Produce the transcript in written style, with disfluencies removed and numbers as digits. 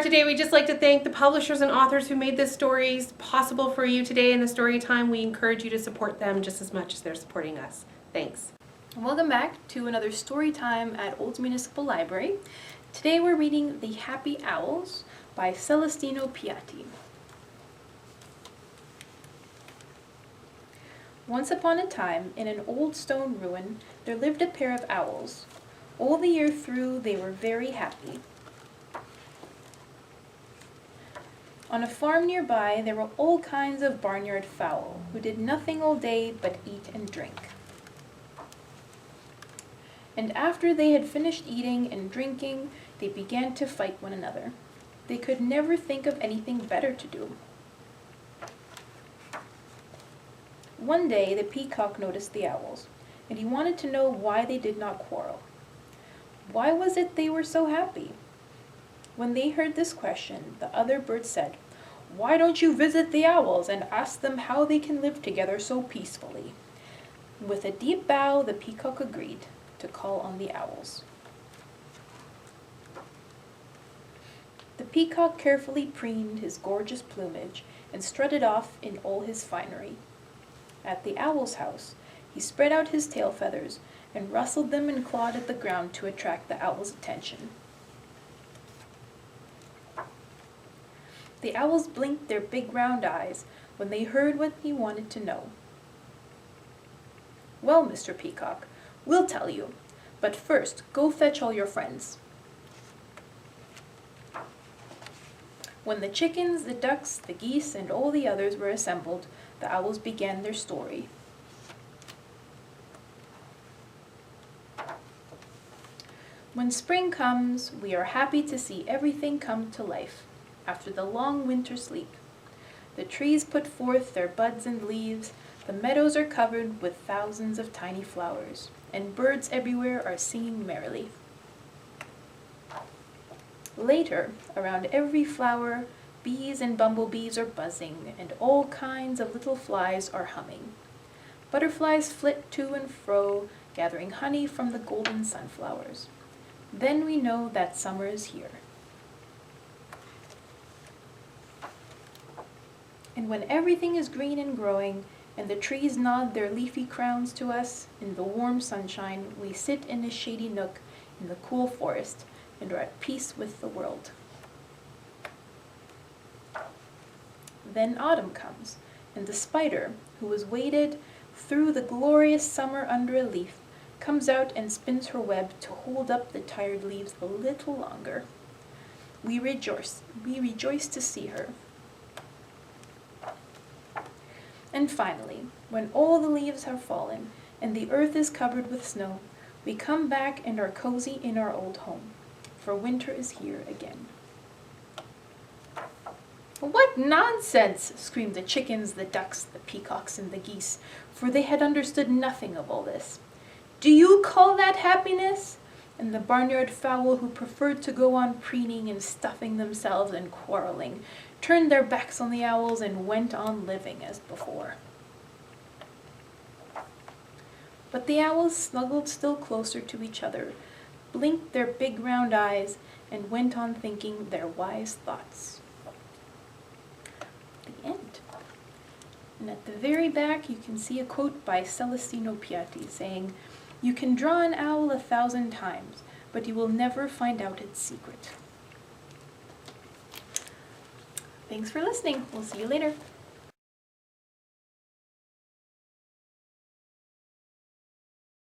today. We'd just like to thank the publishers and authors who made this stories possible for you today in the story time. We encourage you to support them just as much as they're supporting us. Thanks. Welcome back to another story time at Old Municipal Library. Today we're reading The Happy Owls by Celestino Piatti. Once upon a time, in an old stone ruin, there lived a pair of owls. All the year through, they were very happy. On a farm nearby, there were all kinds of barnyard fowl, who did nothing all day but eat and drink. And after they had finished eating and drinking, they began to fight one another. They could never think of anything better to do. One day, the peacock noticed the owls, and he wanted to know why they did not quarrel. Why was it they were so happy? When they heard this question, the other birds said, "Why don't you visit the owls and ask them how they can live together so peacefully?" With a deep bow, the peacock agreed to call on the owls. The peacock carefully preened his gorgeous plumage and strutted off in all his finery. At the owl's house, he spread out his tail feathers and rustled them and clawed at the ground to attract the owl's attention. The owls blinked their big round eyes when they heard what he wanted to know. "Well, Mr. Peacock, we'll tell you, but first go fetch all your friends." When the chickens, the ducks, the geese, and all the others were assembled, the owls began their story. When spring comes, we are happy to see everything come to life after the long winter sleep. The trees put forth their buds and leaves, the meadows are covered with thousands of tiny flowers, and birds everywhere are singing merrily. Later, around every flower, bees and bumblebees are buzzing, and all kinds of little flies are humming. Butterflies flit to and fro, gathering honey from the golden sunflowers. Then we know that summer is here. And when everything is green and growing, and the trees nod their leafy crowns to us, in the warm sunshine, we sit in a shady nook in the cool forest and are at peace with the world. Then autumn comes, and the spider, who has waited through the glorious summer under a leaf, comes out and spins her web to hold up the tired leaves a little longer. We rejoice to see her. And finally, when all the leaves have fallen and the earth is covered with snow, we come back and are cozy in our old home, for winter is here again. "What nonsense!" screamed the chickens, the ducks, the peacocks, and the geese, for they had understood nothing of all this. "Do you call that happiness?" And the barnyard fowl, who preferred to go on preening and stuffing themselves and quarreling, turned their backs on the owls and went on living as before. But the owls snuggled still closer to each other, blinked their big round eyes, and went on thinking their wise thoughts. The end. And at the very back you can see a quote by Celestino Piatti saying, "You can draw an owl 1,000 times, but you will never find out its secret." Thanks for listening. We'll see you later.